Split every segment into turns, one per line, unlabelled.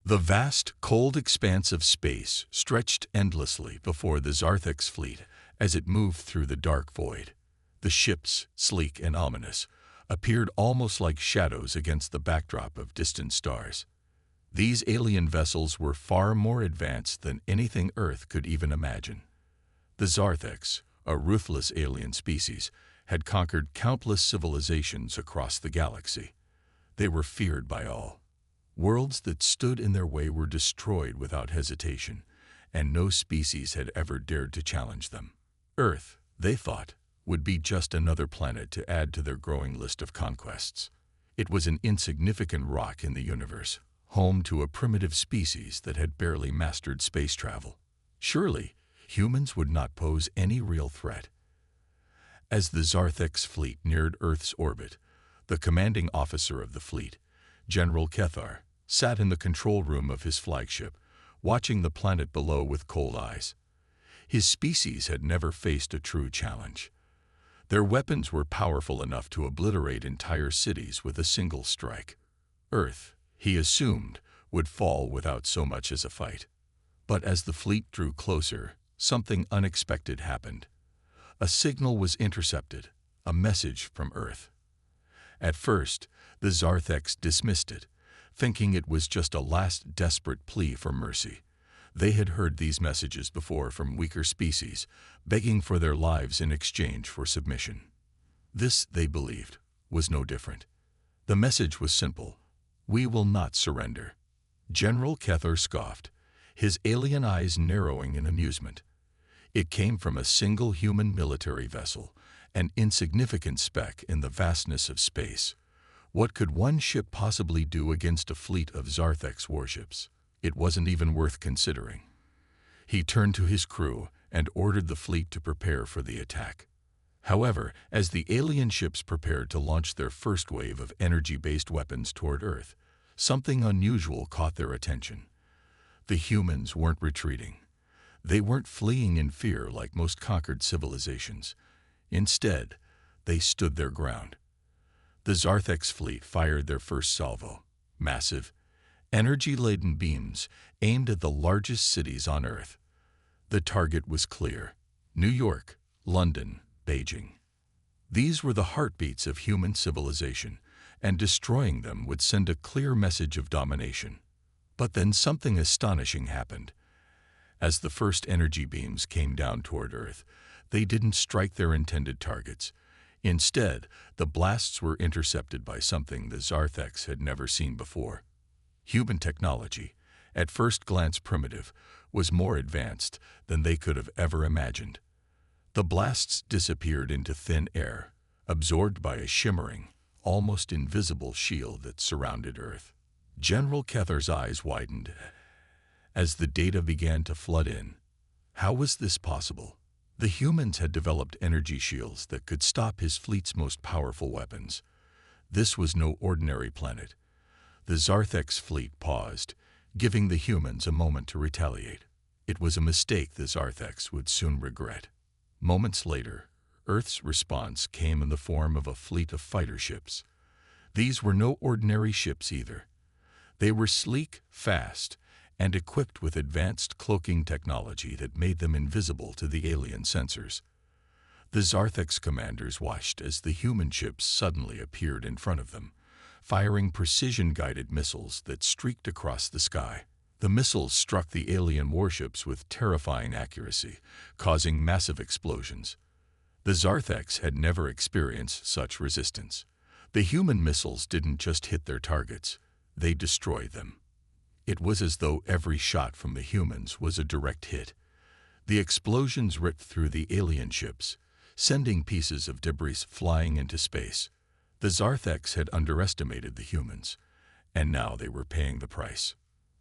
The vast, cold expanse of space stretched endlessly before the Zarthek's fleet as it moved through the dark void. The ships, sleek and ominous, appeared almost like shadows against the backdrop of distant stars. These alien vessels were far more advanced than anything Earth could even imagine. The Zartheks, a ruthless alien species, had conquered countless civilizations across the galaxy. They were feared by all. Worlds that stood in their way were destroyed without hesitation, and no species had ever dared to challenge them. Earth, they thought, would be just another planet to add to their growing list of conquests. It was an insignificant rock in the universe, home to a primitive species that had barely mastered space travel. Surely, humans would not pose any real threat. As the Zarthek's fleet neared Earth's orbit, the commanding officer of the fleet, General Kethar, sat in the control room of his flagship, watching the planet below with cold eyes. His species had never faced a true challenge. Their weapons were powerful enough to obliterate entire cities with a single strike. Earth, he assumed, would fall without so much as a fight. But as the fleet drew closer, something unexpected happened. A signal was intercepted, a message from Earth. At first, the Zartheks dismissed it, thinking it was just a last desperate plea for mercy. They had heard these messages before from weaker species, begging for their lives in exchange for submission. This, they believed, was no different. The message was simple: "We will not surrender." General Kethar scoffed, his alien eyes narrowing in amusement. It came from a single human military vessel, an insignificant speck in the vastness of space. What could one ship possibly do against a fleet of Zarthek's warships? It wasn't even worth considering. He turned to his crew and ordered the fleet to prepare for the attack. However, as the alien ships prepared to launch their first wave of energy-based weapons toward Earth, something unusual caught their attention. The humans weren't retreating. They weren't fleeing in fear like most conquered civilizations. Instead, they stood their ground. The Zarthek's fleet fired their first salvo, massive, energy-laden beams aimed at the largest cities on Earth. The target was clear: New York, London, Beijing. These were the heartbeats of human civilization, and destroying them would send a clear message of domination. But then something astonishing happened. As the first energy beams came down toward Earth, they didn't strike their intended targets. Instead, the blasts were intercepted by something the Zartheks had never seen before. Human technology, at first glance primitive, was more advanced than they could have ever imagined. The blasts disappeared into thin air, absorbed by a shimmering, almost invisible shield that surrounded Earth. General Kethar's eyes widened as the data began to flood in. How was this possible? The humans had developed energy shields that could stop his fleet's most powerful weapons. This was no ordinary planet. The Zarthek's fleet paused, giving the humans a moment to retaliate. It was a mistake the Zartheks would soon regret. Moments later, Earth's response came in the form of a fleet of fighter ships. These were no ordinary ships either. They were sleek, fast, and equipped with advanced cloaking technology that made them invisible to the alien sensors. The Zarthek's commanders watched as the human ships suddenly appeared in front of them, firing precision-guided missiles that streaked across the sky. The missiles struck the alien warships with terrifying accuracy, causing massive explosions. The Zartheks had never experienced such resistance. The human missiles didn't just hit their targets, they destroyed them. It was as though every shot from the humans was a direct hit. The explosions ripped through the alien ships, sending pieces of debris flying into space. The Zartheks had underestimated the humans, and now they were paying the price.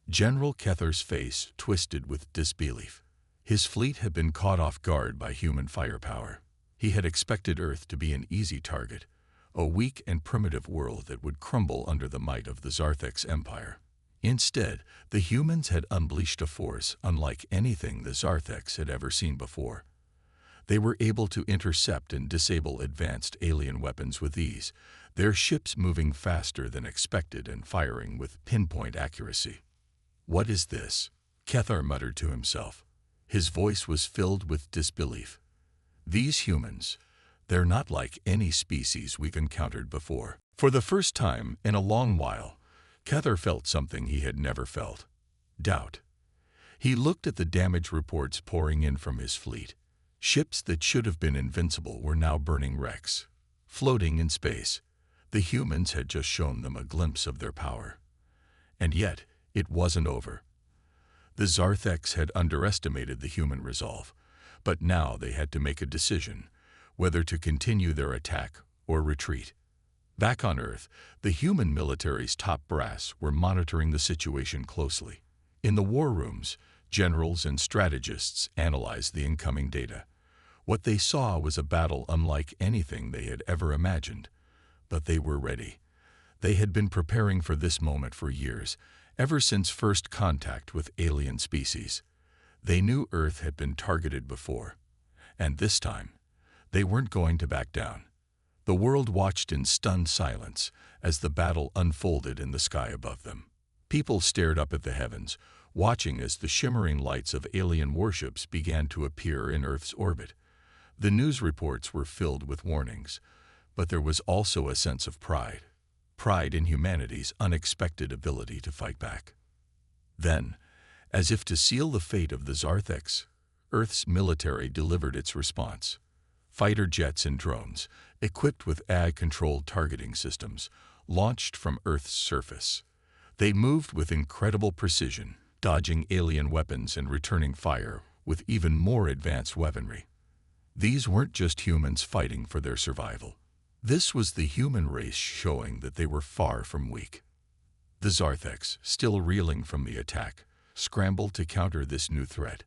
General Kethar's face twisted with disbelief. His fleet had been caught off guard by human firepower. He had expected Earth to be an easy target, a weak and primitive world that would crumble under the might of the Zarthek's empire. Instead, the humans had unleashed a force unlike anything the Zartheks had ever seen before. They were able to intercept and disable advanced alien weapons with ease, their ships moving faster than expected and firing with pinpoint accuracy. "What is this?" Kethar muttered to himself. His voice was filled with disbelief. "These humans, they're not like any species we've encountered before." For the first time in a long while, Kethar felt something he had never felt: doubt. He looked at the damage reports pouring in from his fleet. Ships that should have been invincible were now burning wrecks, floating in space. The humans had just shown them a glimpse of their power. And yet, it wasn't over. The Zarthex had underestimated the human resolve, but now they had to make a decision, whether to continue their attack or retreat. Back on Earth, the human military's top brass were monitoring the situation closely. In the war rooms, generals and strategists analyzed the incoming data. What they saw was a battle unlike anything they had ever imagined. But they were ready. They had been preparing for this moment for years, ever since first contact with alien species. They knew Earth had been targeted before. And this time, they weren't going to back down. The world watched in stunned silence as the battle unfolded in the sky above them. People stared up at the heavens, watching as the shimmering lights of alien warships began to appear in Earth's orbit. The news reports were filled with warnings, but there was also a sense of pride. Pride in humanity's unexpected ability to fight back. Then, as if to seal the fate of the Zarthex, Earth's military delivered its response. Fighter jets and drones, equipped with AI-controlled targeting systems, launched from Earth's surface. They moved with incredible precision, dodging alien weapons and returning fire with even more advanced weaponry. These weren't just humans fighting for their survival. This was the human race showing that they were far from weak. The Zarthex, still reeling from the attack, scrambled to counter this new threat.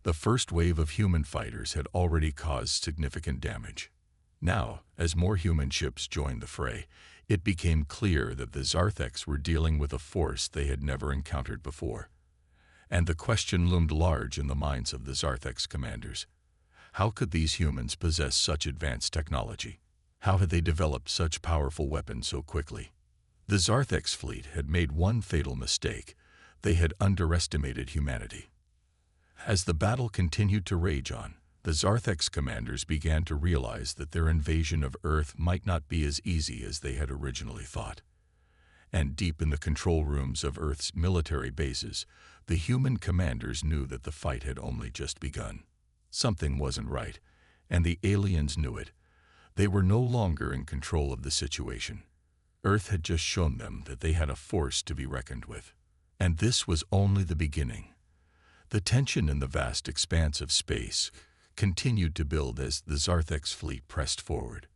The first wave of human fighters had already caused significant damage. Now, as more human ships joined the fray, it became clear that the Zarthex were dealing with a force they had never encountered before. And the question loomed large in the minds of the Zarthex commanders. How could these humans possess such advanced technology? How had they developed such powerful weapons so quickly? The Zarthex fleet had made one fatal mistake. They had underestimated humanity. As the battle continued to rage on, the Zarthex commanders began to realize that their invasion of Earth might not be as easy as they had originally thought. And deep in the control rooms of Earth's military bases, the human commanders knew that the fight had only just begun. Something wasn't right, and the aliens knew it. They were no longer in control of the situation. Earth had just shown them that they had a force to be reckoned with. And this was only the beginning. The tension in the vast expanse of space continued to build as the Zarthex fleet pressed forward.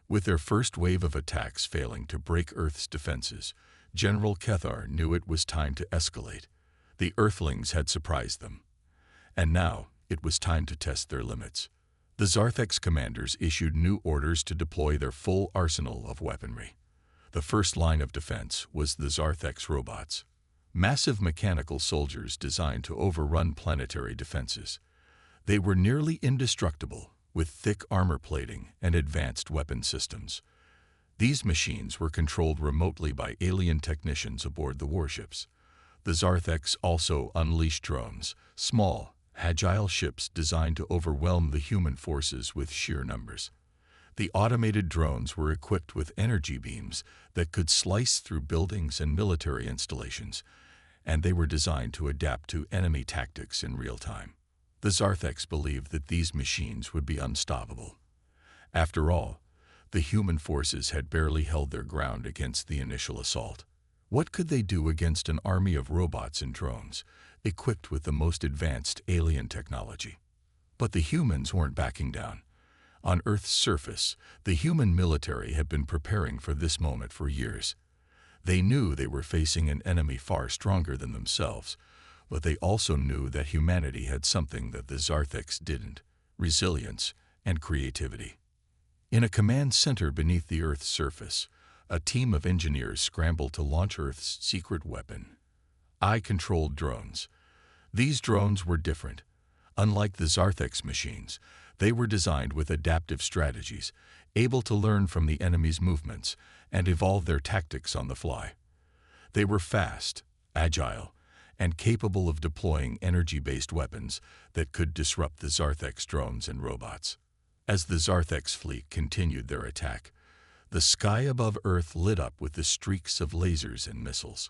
With their first wave of attacks failing to break Earth's defenses, General Kethar knew it was time to escalate. The Earthlings had surprised them. And now it was time to test their limits. The Zarthex commanders issued new orders to deploy their full arsenal of weaponry. The first line of defense was the Zarthex robots, massive mechanical soldiers designed to overrun planetary defenses. They were nearly indestructible, with thick armor plating and advanced weapon systems. These machines were controlled remotely by alien technicians aboard the warships. The Zarthex also unleashed drones, small, agile ships designed to overwhelm the human forces with sheer numbers. The automated drones were equipped with energy beams that could slice through buildings and military installations, and they were designed to adapt to enemy tactics in real time. The Zarthex believed that these machines would be unstoppable. After all, the human forces had barely held their ground against the initial assault. What could they do against an army of robots and drones, equipped with the most advanced alien technology? But the humans weren't backing down. On Earth's surface, the human military had been preparing for this moment for years. They knew they were facing an enemy far stronger than themselves, but they also knew that humanity had something that the Zarthex didn't: resilience and creativity. In a command center beneath the Earth's surface, a team of engineers scrambled to launch Earth's secret weapon: AI-controlled drones. These drones were different. Unlike the Zarthex machines, they were designed with adaptive strategies, able to learn from the enemy's movements and evolve their tactics on the fly. They were fast, agile, and capable of deploying energy-based weapons that could disrupt the Zarthex drones and robots. As the Zarthex fleet continued their attack, the sky above Earth lit up with the streaks of lasers and missiles.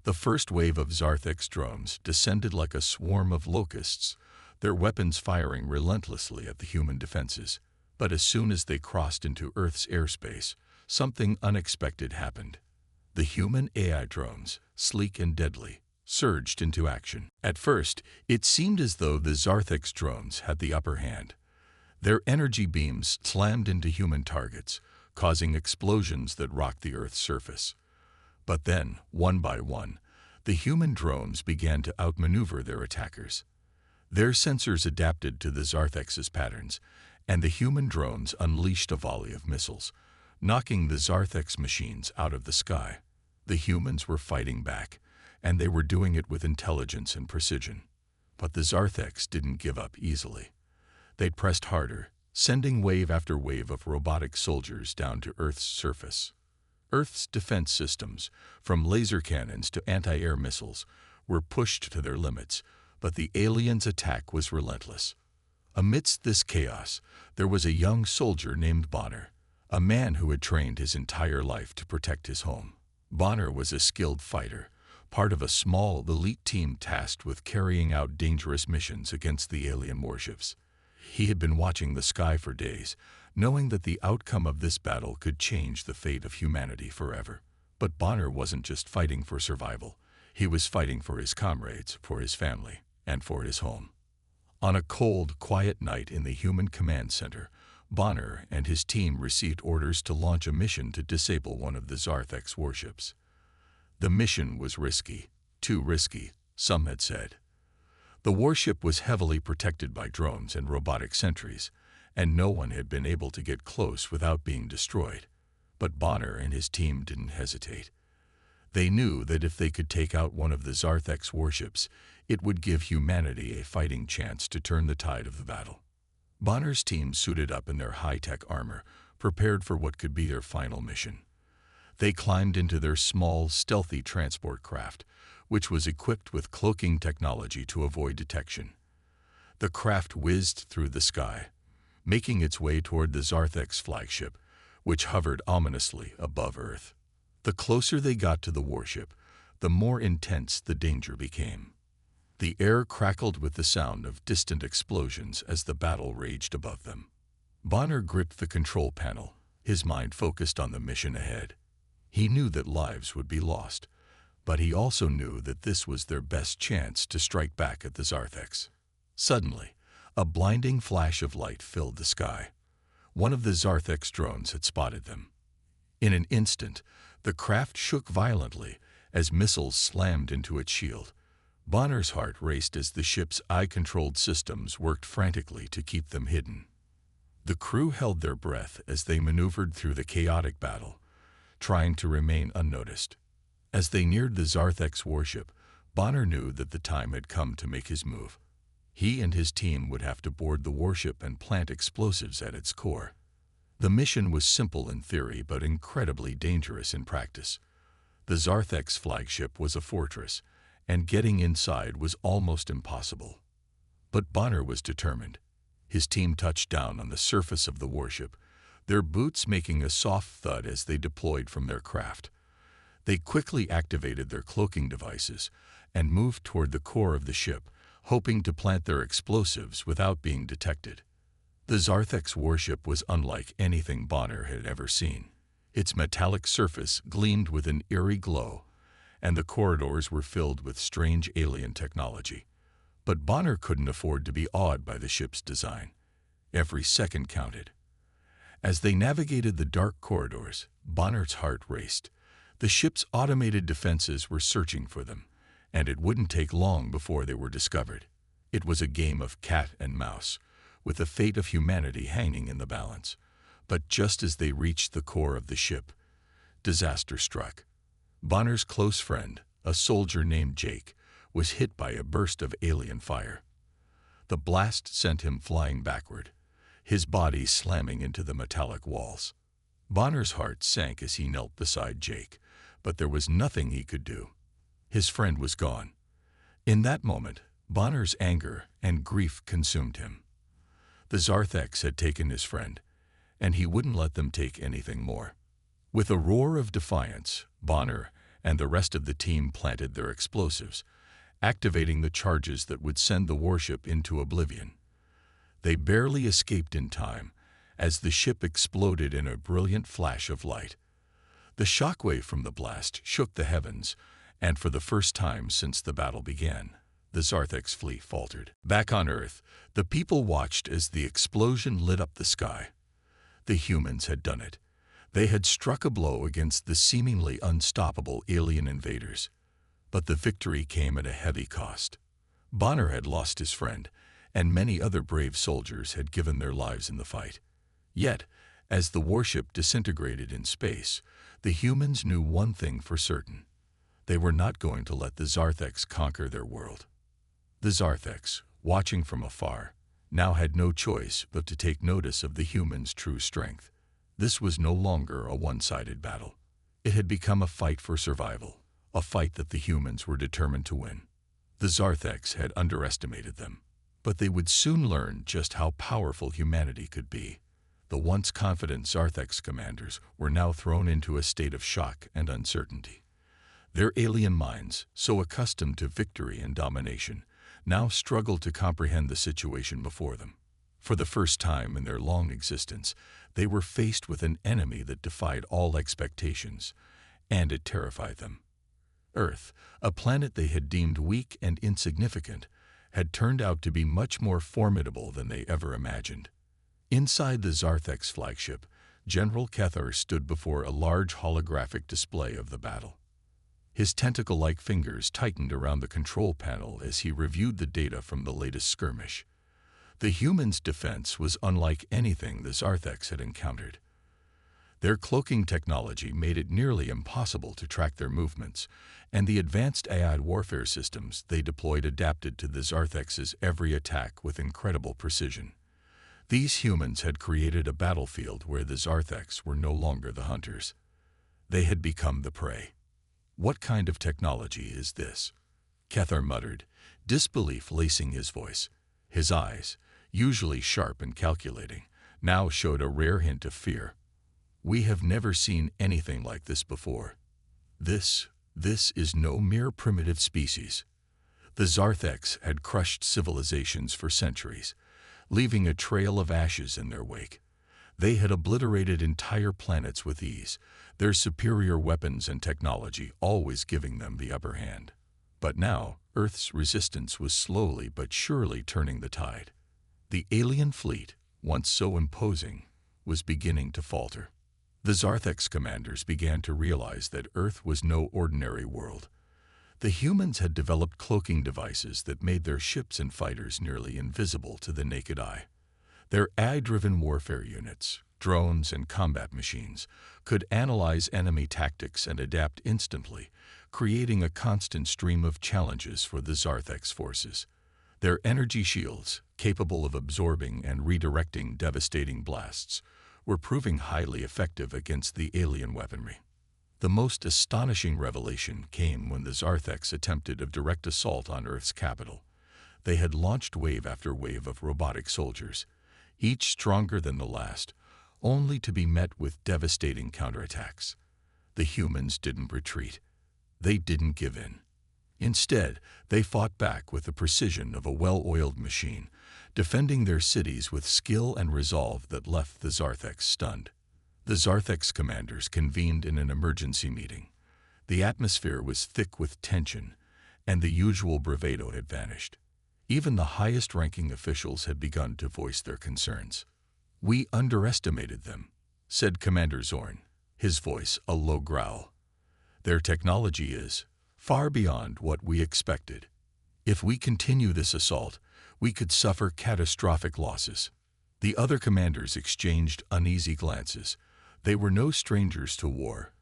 The first wave of Zarthex drones descended like a swarm of locusts, their weapons firing relentlessly at the human defenses. But as soon as they crossed into Earth's airspace, something unexpected happened. The human AI drones, sleek and deadly, surged into action. At first, it seemed as though the Zarthex drones had the upper hand. Their energy beams slammed into human targets, causing explosions that rocked the Earth's surface. But then, one by one, the human drones began to outmaneuver their attackers. Their sensors adapted to the Zarthex's patterns, and the human drones unleashed a volley of missiles, knocking the Zarthex machines out of the sky. The humans were fighting back, and they were doing it with intelligence and precision. But the Zarthex didn't give up easily. They pressed harder, sending wave after wave of robotic soldiers down to Earth's surface. Earth's defense systems, from laser cannons to anti-air missiles, were pushed to their limits, but the aliens' attack was relentless. Amidst this chaos, there was a young soldier named Bonner, a man who had trained his entire life to protect his home. Bonner was a skilled fighter, part of a small, elite team tasked with carrying out dangerous missions against the alien warships. He had been watching the sky for days, knowing that the outcome of this battle could change the fate of humanity forever. But Bonner wasn't just fighting for survival. He was fighting for his comrades, for his family, and for his home. On a cold, quiet night in the Human Command Center, Bonner and his team received orders to launch a mission to disable one of the Zarthex warships. The mission was risky, too risky, some had said. The warship was heavily protected by drones and robotic sentries, and no one had been able to get close without being destroyed. But Bonner and his team didn't hesitate. They knew that if they could take out one of the Zarthex warships, it would give humanity a fighting chance to turn the tide of the battle. Bonner's team suited up in their high-tech armor, prepared for what could be their final mission. They climbed into their small, stealthy transport craft, which was equipped with cloaking technology to avoid detection. The craft whizzed through the sky, making its way toward the Zarthex flagship, which hovered ominously above Earth. The closer they got to the warship, the more intense the danger became. The air crackled with the sound of distant explosions as the battle raged above them. Bonner gripped the control panel, his mind focused on the mission ahead. He knew that lives would be lost, but he also knew that this was their best chance to strike back at the Zarthex. Suddenly, a blinding flash of light filled the sky. One of the Zarthex drones had spotted them. In an instant, the craft shook violently as missiles slammed into its shield. Bonner's heart raced as the ship's eye-controlled systems worked frantically to keep them hidden. The crew held their breath as they maneuvered through the chaotic battle, trying to remain unnoticed. As they neared the Zarthex warship, Bonner knew that the time had come to make his move. He and his team would have to board the warship and plant explosives at its core. The mission was simple in theory but incredibly dangerous in practice. The Zarthex flagship was a fortress, and getting inside was almost impossible. But Bonner was determined. His team touched down on the surface of the warship, their boots making a soft thud as they deployed from their craft. They quickly activated their cloaking devices and moved toward the core of the ship, hoping to plant their explosives without being detected. The Zarthex warship was unlike anything Bonner had ever seen. Its metallic surface gleamed with an eerie glow, and the corridors were filled with strange alien technology. But Bonner couldn't afford to be awed by the ship's design. Every second counted. As they navigated the dark corridors, Bonner's heart raced. The ship's automated defenses were searching for them, and it wouldn't take long before they were discovered. It was a game of cat and mouse, with the fate of humanity hanging in the balance. But just as they reached the core of the ship, disaster struck. Bonner's close friend, a soldier named Jake, was hit by a burst of alien fire. The blast sent him flying backward, his body slamming into the metallic walls. Bonner's heart sank as he knelt beside Jake, but there was nothing he could do. His friend was gone, In that moment, Bonner's anger and grief consumed him. The Zarthex had taken his friend, and he wouldn't let them take anything more. With a roar of defiance, Bonner and the rest of the team planted their explosives, activating the charges that would send the warship into oblivion. They barely escaped in time as the ship exploded in a brilliant flash of light. The shockwave from the blast shook the heavens, and for the first time since the battle began, the Zarthex fleet faltered. Back on Earth, the people watched as the explosion lit up the sky. The humans had done it. They had struck a blow against the seemingly unstoppable alien invaders. But the victory came at a heavy cost. Bonner had lost his friend, and many other brave soldiers had given their lives in the fight. Yet, as the warship disintegrated in space, the humans knew one thing for certain. They were not going to let the Zarthex conquer their world. The Zarthex, watching from afar, now had no choice but to take notice of the humans' true strength. This was no longer a one-sided battle. It had become a fight for survival, a fight that the humans were determined to win. The Zarthex had underestimated them, but they would soon learn just how powerful humanity could be. The once confident Zarthex commanders were now thrown into a state of shock and uncertainty. Their alien minds, so accustomed to victory and domination, now struggled to comprehend the situation before them. For the first time in their long existence, they were faced with an enemy that defied all expectations, and it terrified them. Earth, a planet they had deemed weak and insignificant, had turned out to be much more formidable than they ever imagined. Inside the Zarthex flagship, General Kethar stood before a large holographic display of the battle. His tentacle-like fingers tightened around the control panel as he reviewed the data from the latest skirmish. The humans' defense was unlike anything the Zarthex had encountered. Their cloaking technology made it nearly impossible to track their movements, and the advanced AI warfare systems they deployed adapted to the Zarthex's every attack with incredible precision. These humans had created a battlefield where the Zarthex were no longer the hunters. They had become the prey. "What kind of technology is this?" Kethar muttered, disbelief lacing his voice. His eyes, usually sharp and calculating, now showed a rare hint of fear. "We have never seen anything like this before. This is no mere primitive species." The Zarthex had crushed civilizations for centuries, leaving a trail of ashes in their wake. They had obliterated entire planets with ease, their superior weapons and technology always giving them the upper hand. But now, Earth's resistance was slowly but surely turning the tide. The alien fleet, once so imposing, was beginning to falter. The Zarthex commanders began to realize that Earth was no ordinary world. The humans had developed cloaking devices that made their ships and fighters nearly invisible to the naked eye. Their AI-driven warfare units, drones and combat machines, could analyze enemy tactics and adapt instantly, creating a constant stream of challenges for the Zarthex forces. Their energy shields, capable of absorbing and redirecting devastating blasts, were proving highly effective against the alien weaponry. The most astonishing revelation came when the Zarthex attempted a direct assault on Earth's capital. They had launched wave after wave of robotic soldiers, each stronger than the last, only to be met with devastating counterattacks. The humans didn't retreat. They didn't give in. Instead, they fought back with the precision of a well-oiled machine, defending their cities with skill and resolve that left the Zarthex stunned. The Zarthex commanders convened in an emergency meeting. The atmosphere was thick with tension, and the usual bravado had vanished. Even the highest-ranking officials had begun to voice their concerns. "We underestimated them," said Commander Zorn, his voice a low growl. "Their technology is far beyond what we expected. If we continue this assault, we could suffer catastrophic losses." The other commanders exchanged uneasy glances. They were no strangers to war,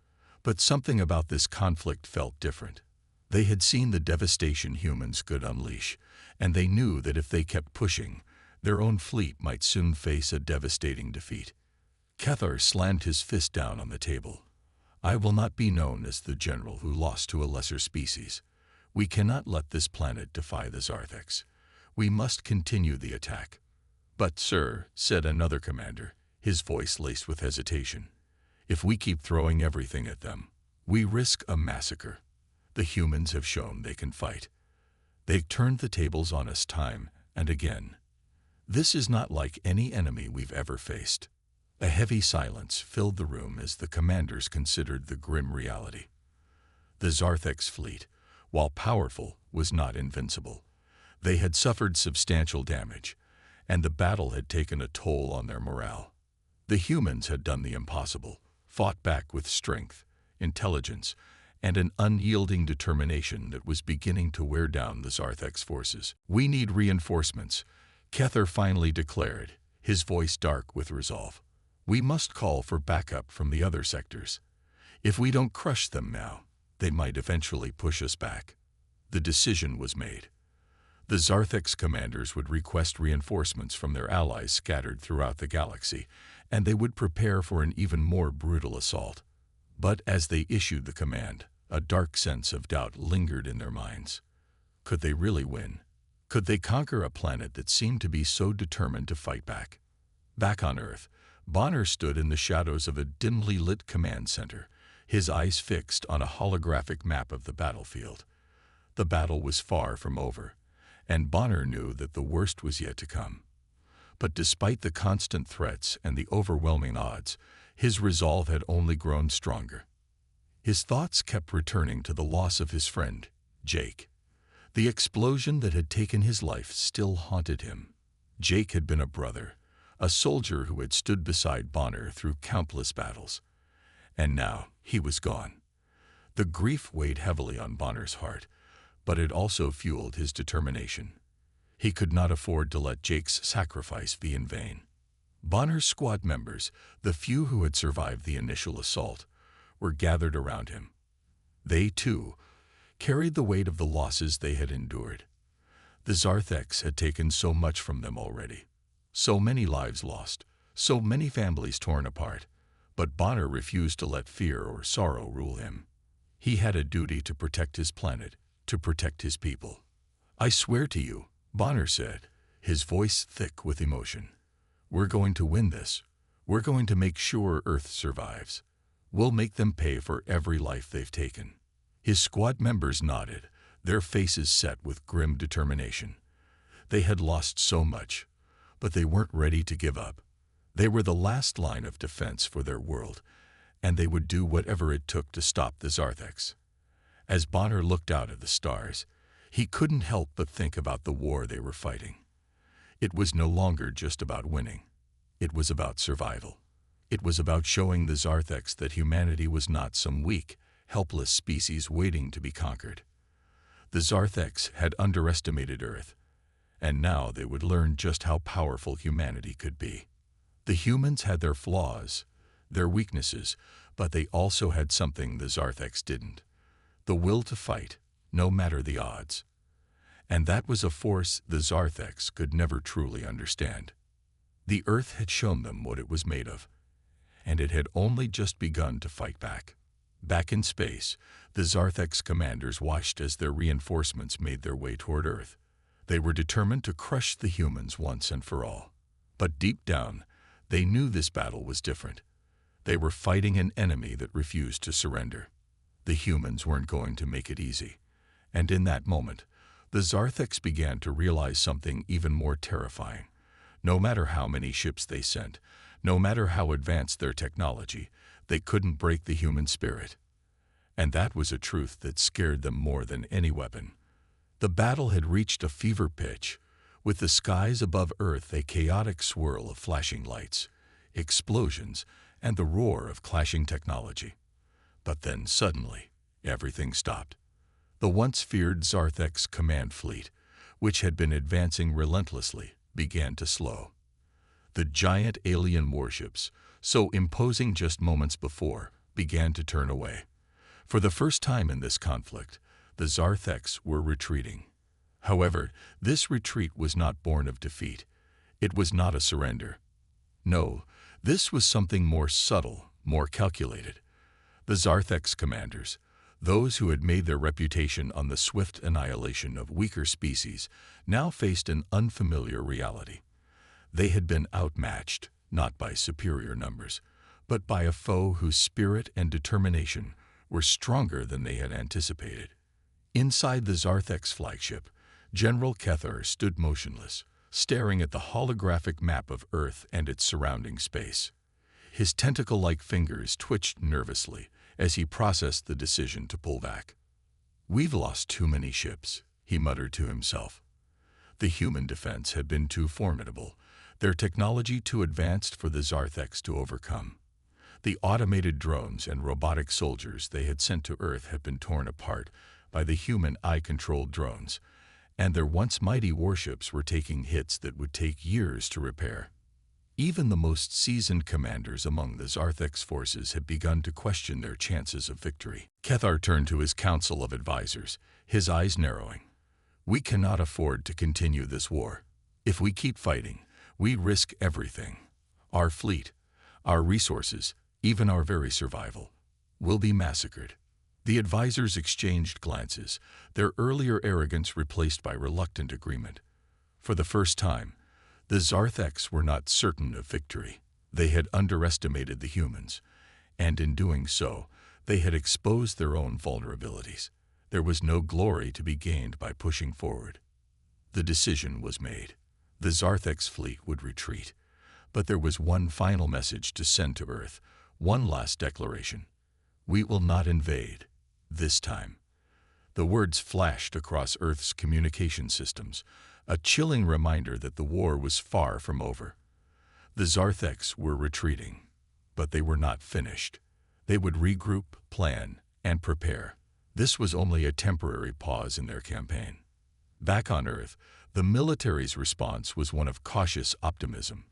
but something about this conflict felt different. They had seen the devastation humans could unleash, and they knew that if they kept pushing, their own fleet might soon face a devastating defeat. Kethar slammed his fist down on the table. "I will not be known as the general who lost to a lesser species. We cannot let this planet defy the Zarthex. We must continue the attack. But, sir, said another commander, his voice laced with hesitation, if we keep throwing everything at them, we risk a massacre. The humans have shown they can fight. They've turned the tables on us time and again. This is not like any enemy we've ever faced. A heavy silence filled the room as the commanders considered the grim reality. The Zarthex fleet, while powerful, was not invincible. They had suffered substantial damage, and the battle had taken a toll on their morale. The humans had done the impossible, fought back with strength, intelligence, and an unyielding determination that was beginning to wear down the Zarthex forces. We need reinforcements, Kether finally declared, his voice dark with resolve. We must call for backup from the other sectors. If we don't crush them now, they might eventually push us back. The decision was made. The Zarthex commanders would request reinforcements from their allies scattered throughout the galaxy, and they would prepare for an even more brutal assault. But as they issued the command, a dark sense of doubt lingered in their minds. Could they really win? Could they conquer a planet that seemed to be so determined to fight back? Back on Earth, Bonner stood in the shadows of a dimly lit command center, his eyes fixed on a holographic map of the battlefield. The battle was far from over, and Bonner knew that the worst was yet to come. But despite the constant threats and the overwhelming odds, his resolve had only grown stronger. His thoughts kept returning to the loss of his friend, Jake. The explosion that had taken his life still haunted him. Jake had been a brother, a soldier who had stood beside Bonner through countless battles. And now he was gone. The grief weighed heavily on Bonner's heart, but it also fueled his determination. He could not afford to let Jake's sacrifice be in vain. Bonner's squad members, the few who had survived the initial assault, were gathered around him. They, too, carried the weight of the losses they had endured. The Zarthex had taken so much from them already. So many lives lost, so many families torn apart, but Bonner refused to let fear or sorrow rule him. He had a duty to protect his planet, to protect his people. I swear to you, Bonner said, his voice thick with emotion, we're going to win this. We're going to make sure Earth survives. We'll make them pay for every life they've taken. His squad members nodded, their faces set with grim determination. They had lost so much, but they weren't ready to give up. They were the last line of defense for their world, and they would do whatever it took to stop the Zarthex. As Bonner looked out at the stars, he couldn't help but think about the war they were fighting. It was no longer just about winning. It was about survival. It was about showing the Zarthex that humanity was not some weak, helpless species waiting to be conquered. The Zarthex had underestimated Earth, and now they would learn just how powerful humanity could be. The humans had their flaws, their weaknesses, but they also had something the Zarthex didn't: the will to fight, no matter the odds. And that was a force the Zarthex could never truly understand. The Earth had shown them what it was made of, and it had only just begun to fight back. Back in space, the Zarthex commanders watched as their reinforcements made their way toward Earth. They were determined to crush the humans once and for all. But deep down, they knew this battle was different. They were fighting an enemy that refused to surrender. The humans weren't going to make it easy. And in that moment, the Zarthex began to realize something even more terrifying. No matter how many ships they sent, no matter how advanced their technology, they couldn't break the human spirit. And that was a truth that scared them more than any weapon. The battle had reached a fever pitch, with the skies above Earth a chaotic swirl of flashing lights, explosions, and the roar of clashing technology. But then suddenly, everything stopped. The once feared Zarthex command fleet, which had been advancing relentlessly, began to slow. The giant alien warships, so imposing just moments before, began to turn away. For the first time in this conflict, the Zarthex were retreating. However, this retreat was not born of defeat. It was not a surrender. No, this was something more subtle, more calculated. The Zarthex commanders, Those who had made their reputation on the swift annihilation of weaker species now faced an unfamiliar reality. They had been outmatched, not by superior numbers, but by a foe whose spirit and determination were stronger than they had anticipated. Inside the Zarthex flagship, General Kethar stood motionless, staring at the holographic map of Earth and its surrounding space. His tentacle-like fingers twitched nervously as he processed the decision to pull back. "We've lost too many ships," he muttered to himself. The human defense had been too formidable, their technology too advanced for the Zarthex to overcome. The automated drones and robotic soldiers they had sent to Earth had been torn apart by the human eye-controlled drones, and their once mighty warships were taking hits that would take years to repair. Even the most seasoned commanders among the Zarthex forces had begun to question their chances of victory. Kethar turned to his council of advisors, his eyes narrowing. "We cannot afford to continue this war. If we keep fighting, we risk everything. Our fleet, our resources, even our very survival, will be massacred." The advisors exchanged glances, their earlier arrogance replaced by reluctant agreement. For the first time, the Zarthex were not certain of victory. They had underestimated the humans, and in doing so, they had exposed their own vulnerabilities. There was no glory to be gained by pushing forward. The decision was made. The Zarthex fleet would retreat, but there was one final message to send to Earth, one last declaration. "We will not invade, this time." The words flashed across Earth's communication systems, a chilling reminder that the war was far from over. The Zarthex were retreating, but they were not finished. They would regroup, plan, and prepare. This was only a temporary pause in their campaign. Back on Earth, the military's response was one of cautious optimism.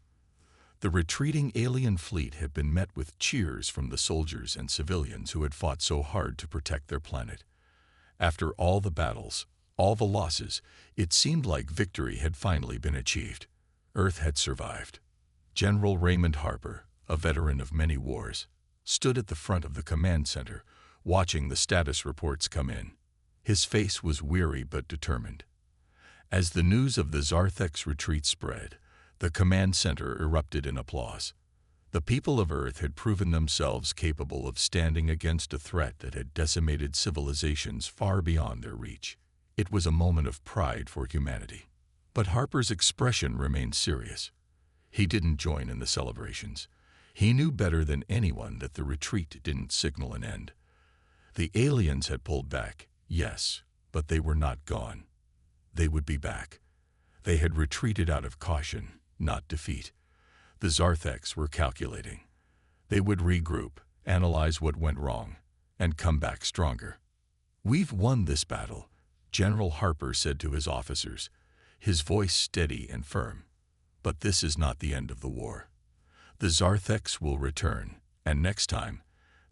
The retreating alien fleet had been met with cheers from the soldiers and civilians who had fought so hard to protect their planet. After all the battles, all the losses, it seemed like victory had finally been achieved. Earth had survived. General Raymond Harper, a veteran of many wars, stood at the front of the command center, watching the status reports come in. His face was weary but determined. As the news of the Zarthex retreat spread, the command center erupted in applause. The people of Earth had proven themselves capable of standing against a threat that had decimated civilizations far beyond their reach. It was a moment of pride for humanity. But Harper's expression remained serious. He didn't join in the celebrations. He knew better than anyone that the retreat didn't signal an end. The aliens had pulled back, yes, but they were not gone. They would be back. They had retreated out of caution, not defeat. The Zarthex were calculating. They would regroup, analyze what went wrong, and come back stronger. "We've won this battle," General Harper said to his officers, his voice steady and firm. "But this is not the end of the war. The Zarthex will return, and next time,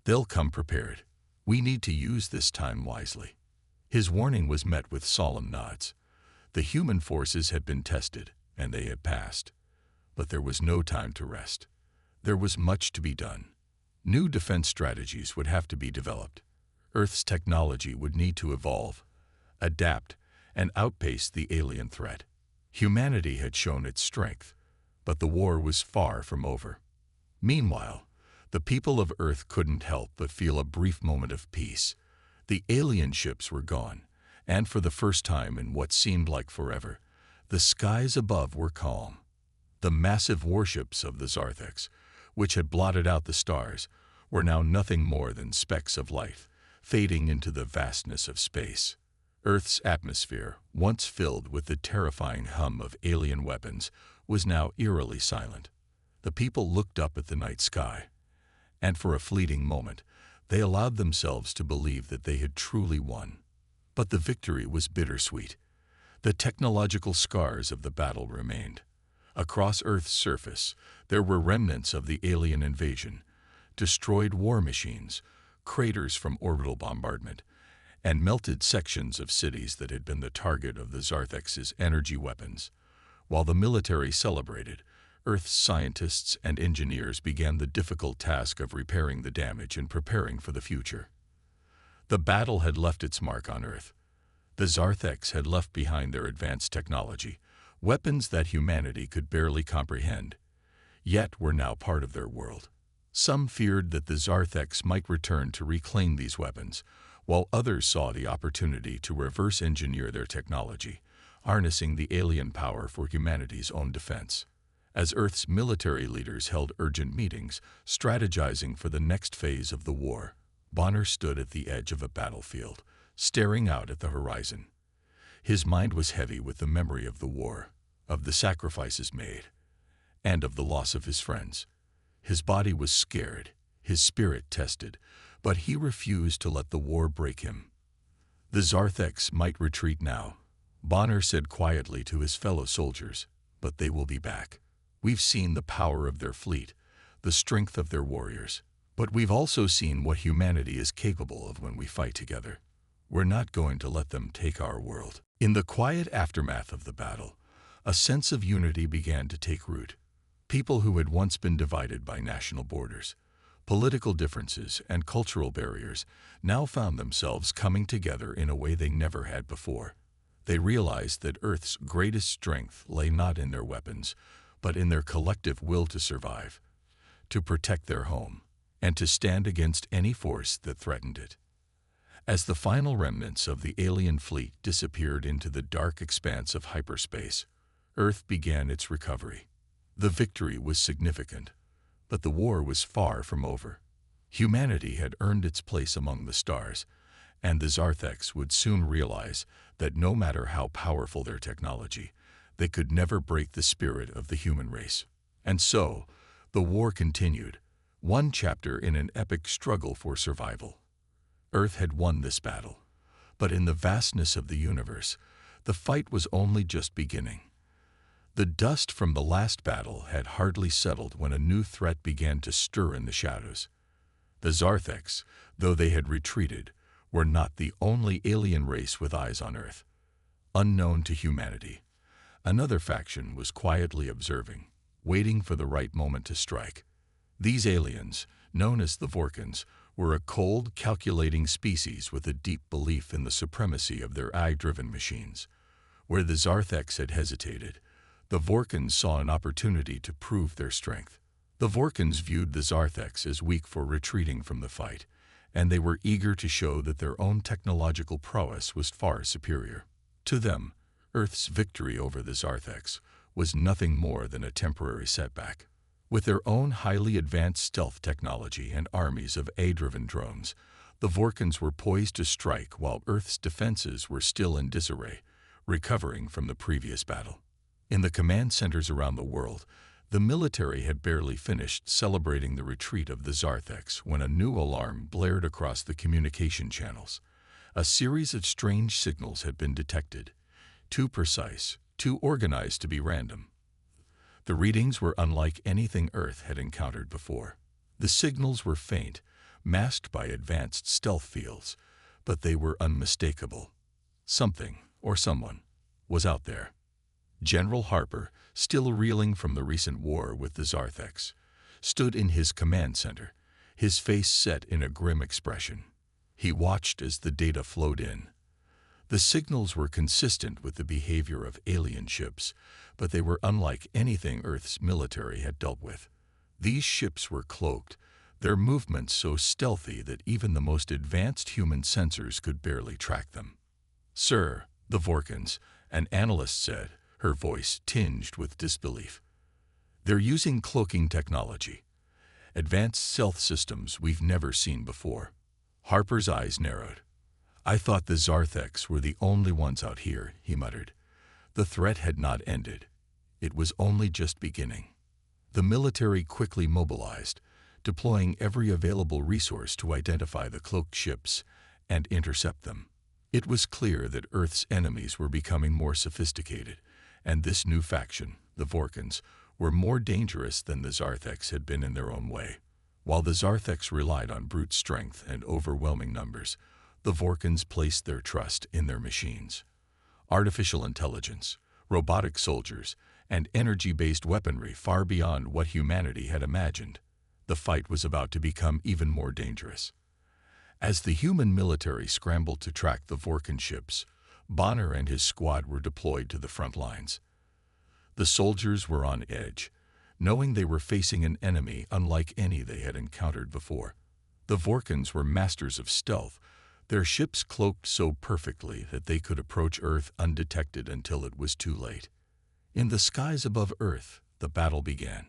they'll come prepared. We need to use this time wisely." His warning was met with solemn nods. The human forces had been tested, and they had passed. But there was no time to rest. There was much to be done. New defense strategies would have to be developed. Earth's technology would need to evolve, adapt, and outpace the alien threat. Humanity had shown its strength, but the war was far from over. Meanwhile, the people of Earth couldn't help but feel a brief moment of peace. The alien ships were gone, and for the first time in what seemed like forever, the skies above were calm. The massive warships of the Zarthex, which had blotted out the stars, were now nothing more than specks of light, fading into the vastness of space. Earth's atmosphere, once filled with the terrifying hum of alien weapons, was now eerily silent. The people looked up at the night sky, and for a fleeting moment, they allowed themselves to believe that they had truly won. But the victory was bittersweet. The technological scars of the battle remained. Across Earth's surface, there were remnants of the alien invasion, destroyed war machines, craters from orbital bombardment, and melted sections of cities that had been the target of the Zarthex's energy weapons. While the military celebrated, Earth's scientists and engineers began the difficult task of repairing the damage and preparing for the future. The battle had left its mark on Earth. The Zartheks had left behind their advanced technology, weapons that humanity could barely comprehend, yet were now part of their world. Some feared that the Zartheks might return to reclaim these weapons, while others saw the opportunity to reverse engineer their technology, harnessing the alien power for humanity's own defense. As Earth's military leaders held urgent meetings, strategizing for the next phase of the war, Bonner stood at the edge of a battlefield, staring out at the horizon. His mind was heavy with the memory of the war, of the sacrifices made, and of the loss of his friends. His body was scared, his spirit tested, but he refused to let the war break him. The Zartheks might retreat now, Bonner said quietly to his fellow soldiers, but they will be back. We've seen the power of their fleet, the strength of their warriors, but we've also seen what humanity is capable of when we fight together. We're not going to let them take our world. In the quiet aftermath of the battle, a sense of unity began to take root. People who had once been divided by national borders, political differences, and cultural barriers now found themselves coming together in a way they never had before. They realized that Earth's greatest strength lay not in their weapons, but in their collective will to survive, to protect their home, and to stand against any force that threatened it. As the final remnants of the alien fleet disappeared into the dark expanse of hyperspace, Earth began its recovery. The victory was significant, but the war was far from over. Humanity had earned its place among the stars, and the Zartheks would soon realize that no matter how powerful their technology, they could never break the spirit of the human race. And so, the war continued, one chapter in an epic struggle for survival. Earth had won this battle, but in the vastness of the universe, the fight was only just beginning. The dust from the last battle had hardly settled when a new threat began to stir in the shadows. The Zartheks, though they had retreated, were not the only alien race with eyes on Earth. Unknown to humanity, another faction was quietly observing, waiting for the right moment to strike. These aliens, known as the Vorkans, were a cold, calculating species with a deep belief in the supremacy of their AI-driven machines. Where the Zartheks had hesitated, the Vorkans saw an opportunity to prove their strength. The Vorkans viewed the Zartheks as weak for retreating from the fight, and they were eager to show that their own technological prowess was far superior. To them, Earth's victory over the Zartheks was nothing more than a temporary setback. With their own highly advanced stealth technology and armies of AI-driven drones, the Vorkans were poised to strike while Earth's defenses were still in disarray, recovering from the previous battle. In the command centers around the world, the military had barely finished celebrating the retreat of the Zartheks when a new alarm blared across the communication channels. A series of strange signals had been detected, too precise, too organized to be random. The readings were unlike anything Earth had encountered before. The signals were faint, masked by advanced stealth fields, but they were unmistakable. Something, or someone, was out there. General Harper, still reeling from the recent war with the Zartheks, stood in his command center, his face set in a grim expression. He watched as the data flowed in. The signals were consistent with the behavior of alien ships, but they were unlike anything Earth's military had dealt with. These ships were cloaked, their movements so stealthy that even the most advanced human sensors could barely track them. "Sir," the Vorkans, an analyst said, her voice tinged with disbelief. "They're using cloaking technology, advanced stealth systems we've never seen before." Harper's eyes narrowed. "I thought the Zartheks were the only ones out here," he muttered. The threat had not ended. It was only just beginning. The military quickly mobilized, deploying every available resource to identify the cloaked ships and intercept them. It was clear that Earth's enemies were becoming more sophisticated, and this new faction, the Vorkans, were more dangerous than the Zartheks had been in their own way. While the Zartheks relied on brute strength and overwhelming numbers, the Vorkans placed their trust in their machines. Artificial intelligence, robotic soldiers, and energy-based weaponry far beyond what humanity had imagined. The fight was about to become even more dangerous. As the human military scrambled to track the Vorkan ships, Bonner and his squad were deployed to the front lines. The soldiers were on edge, knowing they were facing an enemy unlike any they had encountered before. The Vorkans were masters of stealth, their ships cloaked so perfectly that they could approach Earth undetected until it was too late. In the skies above Earth, the battle began.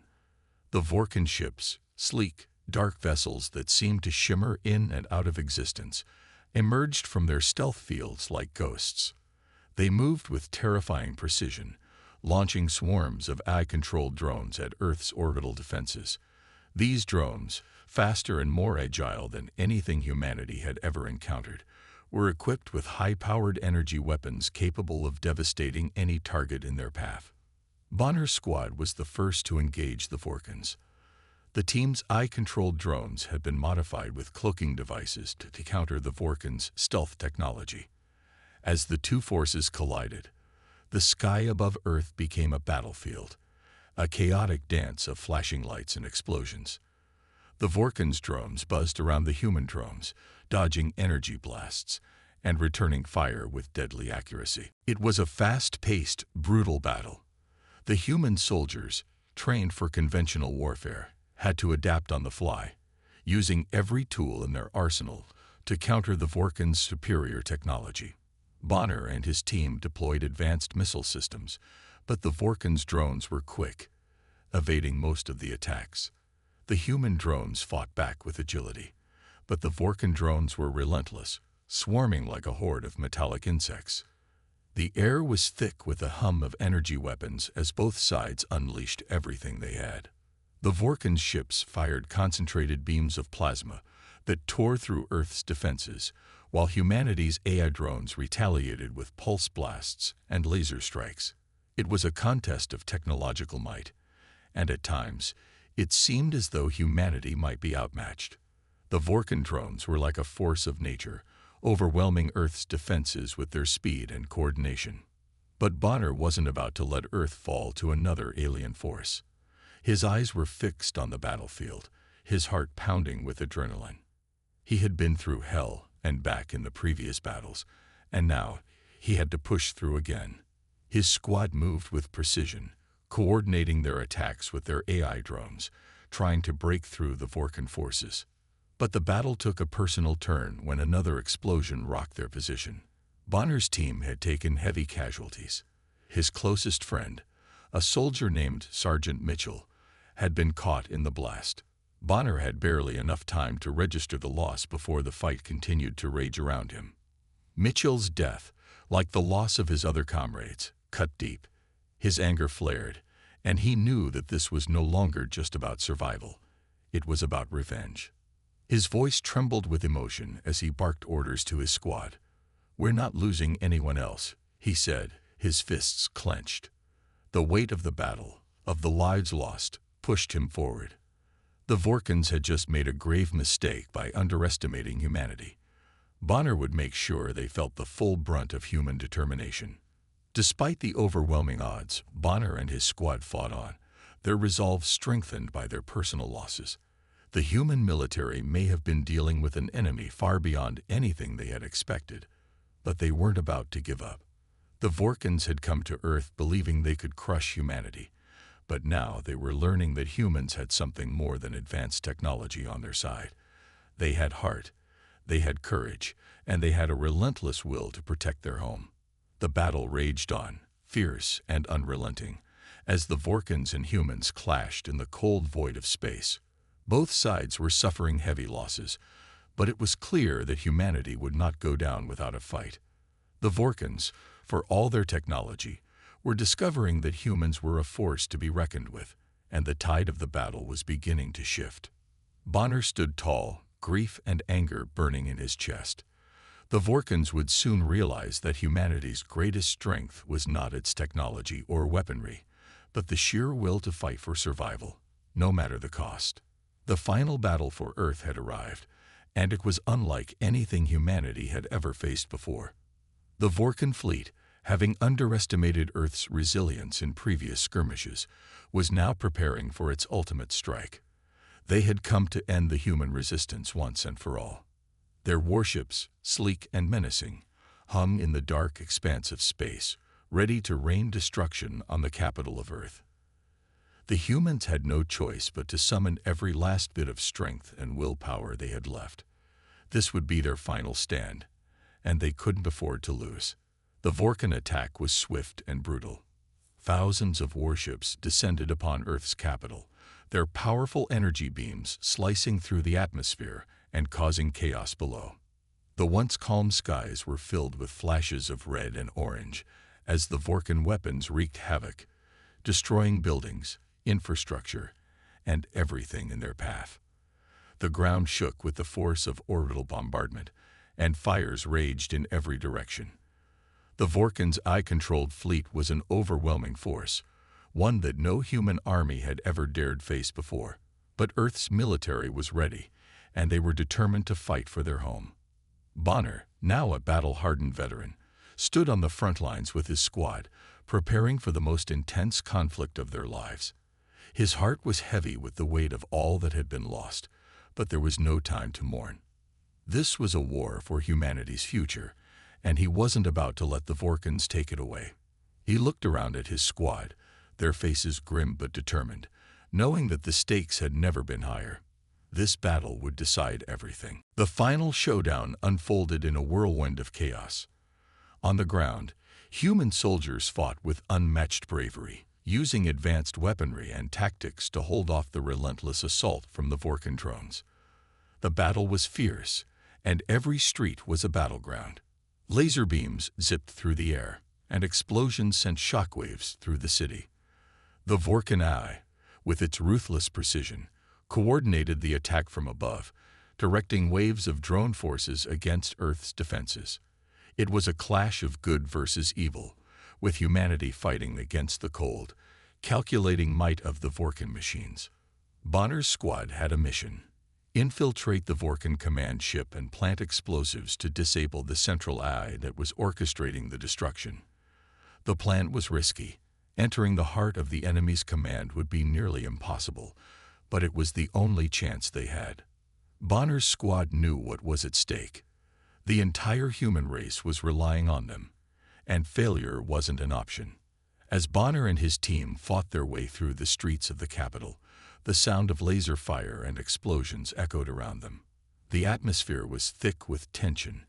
The Vorkan ships, sleek, dark vessels that seemed to shimmer in and out of existence, emerged from their stealth fields like ghosts. They moved with terrifying precision, launching swarms of AI-controlled drones at Earth's orbital defenses. These drones, faster and more agile than anything humanity had ever encountered, were equipped with high-powered energy weapons capable of devastating any target in their path. Bonner's squad was the first to engage the Vorkans. The team's AI-controlled drones had been modified with cloaking devices to counter the Vorkans' stealth technology. As the two forces collided, the sky above Earth became a battlefield, a chaotic dance of flashing lights and explosions. The Vorkans' drones buzzed around the human drones, dodging energy blasts and returning fire with deadly accuracy. It was a fast-paced, brutal battle. The human soldiers, trained for conventional warfare, had to adapt on the fly, using every tool in their arsenal to counter the Vorkans' superior technology. Bonner and his team deployed advanced missile systems, but the Vorkans' drones were quick, evading most of the attacks. The human drones fought back with agility, but the Vorkan drones were relentless, swarming like a horde of metallic insects. The air was thick with a hum of energy weapons as both sides unleashed everything they had. The Vorkan ships fired concentrated beams of plasma that tore through Earth's defenses, while humanity's AI drones retaliated with pulse blasts and laser strikes. It was a contest of technological might, and at times, it seemed as though humanity might be outmatched. The Vorkan drones were like a force of nature, overwhelming Earth's defenses with their speed and coordination. But Bonner wasn't about to let Earth fall to another alien force. His eyes were fixed on the battlefield, his heart pounding with adrenaline. He had been through hell and back in the previous battles, and now he had to push through again. His squad moved with precision, coordinating their attacks with their AI drones, trying to break through the Vorkan forces. But the battle took a personal turn when another explosion rocked their position. Bonner's team had taken heavy casualties. His closest friend, a soldier named Sergeant Mitchell, had been caught in the blast. Bonner had barely enough time to register the loss before the fight continued to rage around him. Mitchell's death, like the loss of his other comrades, cut deep. His anger flared, and he knew that this was no longer just about survival. It was about revenge. His voice trembled with emotion as he barked orders to his squad. "We're not losing anyone else," he said, his fists clenched. The weight of the battle, of the lives lost, pushed him forward. The Vorkans had just made a grave mistake by underestimating humanity. Bonner would make sure they felt the full brunt of human determination. Despite the overwhelming odds, Bonner and his squad fought on, their resolve strengthened by their personal losses. The human military may have been dealing with an enemy far beyond anything they had expected, but they weren't about to give up. The Vorkans had come to Earth believing they could crush humanity, but now they were learning that humans had something more than advanced technology on their side. They had heart, they had courage, and they had a relentless will to protect their home. The battle raged on, fierce and unrelenting, as the Vorkans and humans clashed in the cold void of space. Both sides were suffering heavy losses, but it was clear that humanity would not go down without a fight. The Vorkans, for all their technology, were discovering that humans were a force to be reckoned with, and the tide of the battle was beginning to shift. Bonner stood tall, grief and anger burning in his chest. The Vorkans would soon realize that humanity's greatest strength was not its technology or weaponry, but the sheer will to fight for survival, no matter the cost. The final battle for Earth had arrived, and it was unlike anything humanity had ever faced before. The Vorkan fleet, having underestimated Earth's resilience in previous skirmishes, was now preparing for its ultimate strike. They had come to end the human resistance once and for all. Their warships, sleek and menacing, hung in the dark expanse of space, ready to rain destruction on the capital of Earth. The humans had no choice but to summon every last bit of strength and willpower they had left. This would be their final stand, and they couldn't afford to lose. The Vorkan attack was swift and brutal. Thousands of warships descended upon Earth's capital, their powerful energy beams slicing through the atmosphere and causing chaos below. The once calm skies were filled with flashes of red and orange as the Vorkan weapons wreaked havoc, destroying buildings, infrastructure, and everything in their path. The ground shook with the force of orbital bombardment, and fires raged in every direction. The Vorkan's eye-controlled fleet was an overwhelming force, one that no human army had ever dared face before. But Earth's military was ready, and they were determined to fight for their home. Bonner, now a battle-hardened veteran, stood on the front lines with his squad, preparing for the most intense conflict of their lives. His heart was heavy with the weight of all that had been lost, but there was no time to mourn. This was a war for humanity's future, and he wasn't about to let the Vorkans take it away. He looked around at his squad, their faces grim but determined, knowing that the stakes had never been higher. This battle would decide everything. The final showdown unfolded in a whirlwind of chaos. On the ground, human soldiers fought with unmatched bravery, using advanced weaponry and tactics to hold off the relentless assault from the Vorkan drones. The battle was fierce, and every street was a battleground. Laser beams zipped through the air, and explosions sent shockwaves through the city. The Vorkan Eye, with its ruthless precision, coordinated the attack from above, directing waves of drone forces against Earth's defenses. It was a clash of good versus evil, with humanity fighting against the cold, calculating might of the Vorkan machines. Bonner's squad had a mission: infiltrate the Vorkan command ship and plant explosives to disable the central eye that was orchestrating the destruction. The plan was risky. Entering the heart of the enemy's command would be nearly impossible, but it was the only chance they had. Bonner's squad knew what was at stake. The entire human race was relying on them, and failure wasn't an option. As Bonner and his team fought their way through the streets of the capital, the sound of laser fire and explosions echoed around them. The atmosphere was thick with tension,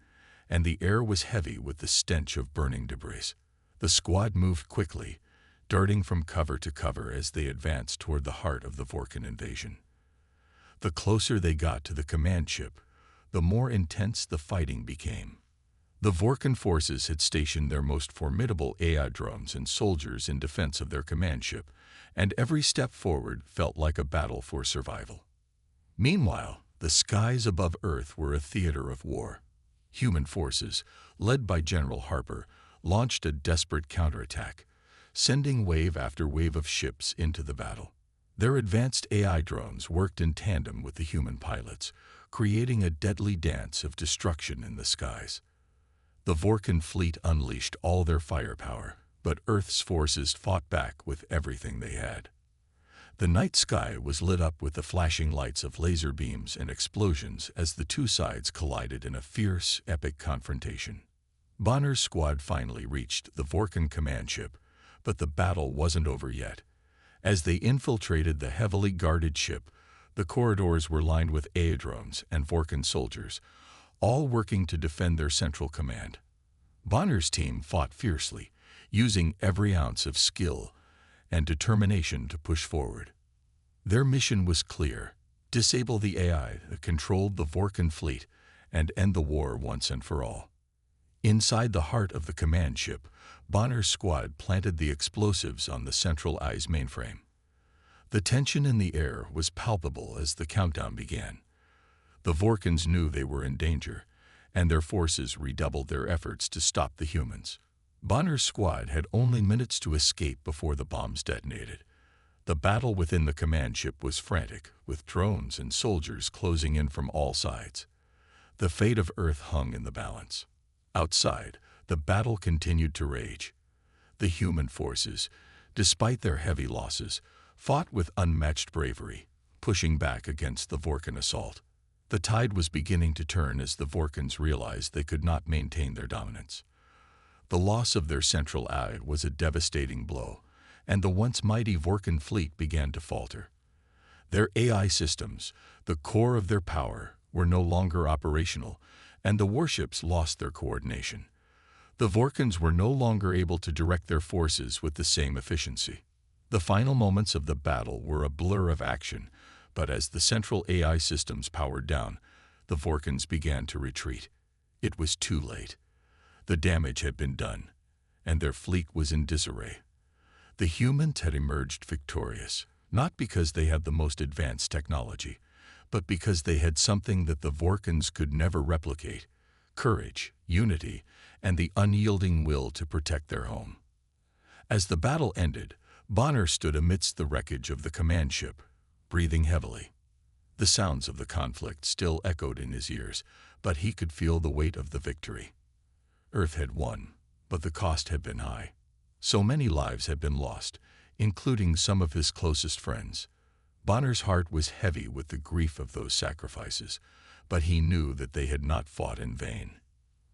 and the air was heavy with the stench of burning debris. The squad moved quickly, darting from cover to cover as they advanced toward the heart of the Vorkan invasion. The closer they got to the command ship, the more intense the fighting became. The Vorkan forces had stationed their most formidable AI drones and soldiers in defense of their command ship, and every step forward felt like a battle for survival. Meanwhile, the skies above Earth were a theater of war. Human forces, led by General Harper, launched a desperate counterattack, sending wave after wave of ships into the battle. Their advanced AI drones worked in tandem with the human pilots, creating a deadly dance of destruction in the skies. The Vorkan fleet unleashed all their firepower, but Earth's forces fought back with everything they had. The night sky was lit up with the flashing lights of laser beams and explosions as the two sides collided in a fierce, epic confrontation. Bonner's squad finally reached the Vorkan command ship, but the battle wasn't over yet. As they infiltrated the heavily guarded ship, the corridors were lined with aerodromes and Vorkan soldiers, all working to defend their central command. Bonner's team fought fiercely, using every ounce of skill and determination to push forward. Their mission was clear: disable the AI that controlled the Vorkan fleet and end the war once and for all. Inside the heart of the command ship, Bonner's squad planted the explosives on the central eye's mainframe. The tension in the air was palpable as the countdown began. The Vorkans knew they were in danger, and their forces redoubled their efforts to stop the humans. Bonner's squad had only minutes to escape before the bombs detonated. The battle within the command ship was frantic, with drones and soldiers closing in from all sides. The fate of Earth hung in the balance. Outside, the battle continued to rage. The human forces, despite their heavy losses, fought with unmatched bravery, pushing back against the Vorkan assault. The tide was beginning to turn as the Vorkans realized they could not maintain their dominance. The loss of their central eye was a devastating blow, and the once mighty Vorkan fleet began to falter. Their AI systems, the core of their power, were no longer operational, and the warships lost their coordination. The Vorkans were no longer able to direct their forces with the same efficiency. The final moments of the battle were a blur of action, but as the central AI systems powered down, the Vorkans began to retreat. It was too late. The damage had been done, and their fleet was in disarray. The humans had emerged victorious, not because they had the most advanced technology, but because they had something that the Vorkans could never replicate: courage, unity, and the unyielding will to protect their home. As the battle ended, Bonner stood amidst the wreckage of the command ship, breathing heavily. The sounds of the conflict still echoed in his ears, but he could feel the weight of the victory. Earth had won, but the cost had been high. So many lives had been lost, including some of his closest friends. Bonner's heart was heavy with the grief of those sacrifices, but he knew that they had not fought in vain.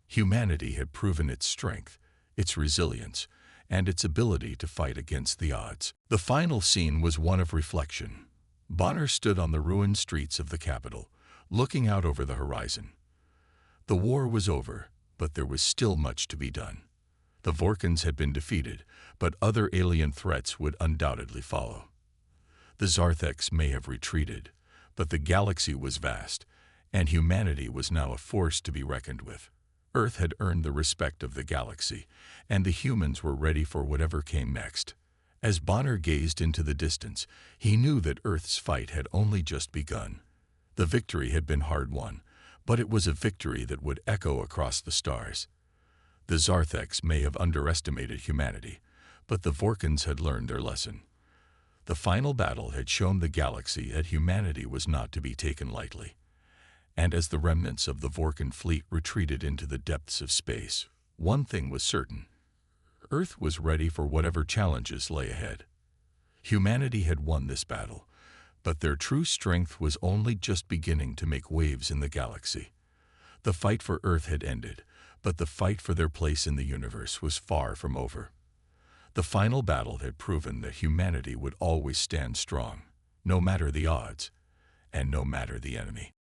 Humanity had proven its strength, its resilience, and its ability to fight against the odds. The final scene was one of reflection. Bonner stood on the ruined streets of the capital, looking out over the horizon. The war was over, but there was still much to be done. The Vorkans had been defeated, but other alien threats would undoubtedly follow. The Zartheks may have retreated, but the galaxy was vast, and humanity was now a force to be reckoned with. Earth had earned the respect of the galaxy, and the humans were ready for whatever came next. As Bonner gazed into the distance, he knew that Earth's fight had only just begun. The victory had been hard-won, but it was a victory that would echo across the stars. The Zartheks may have underestimated humanity, but the Vorkans had learned their lesson. The final battle had shown the galaxy that humanity was not to be taken lightly. And as the remnants of the Vorkan fleet retreated into the depths of space, one thing was certain: Earth was ready for whatever challenges lay ahead. Humanity had won this battle, but their true strength was only just beginning to make waves in the galaxy. The fight for Earth had ended, but the fight for their place in the universe was far from over. The final battle had proven that humanity would always stand strong, no matter the odds, and no matter the enemy.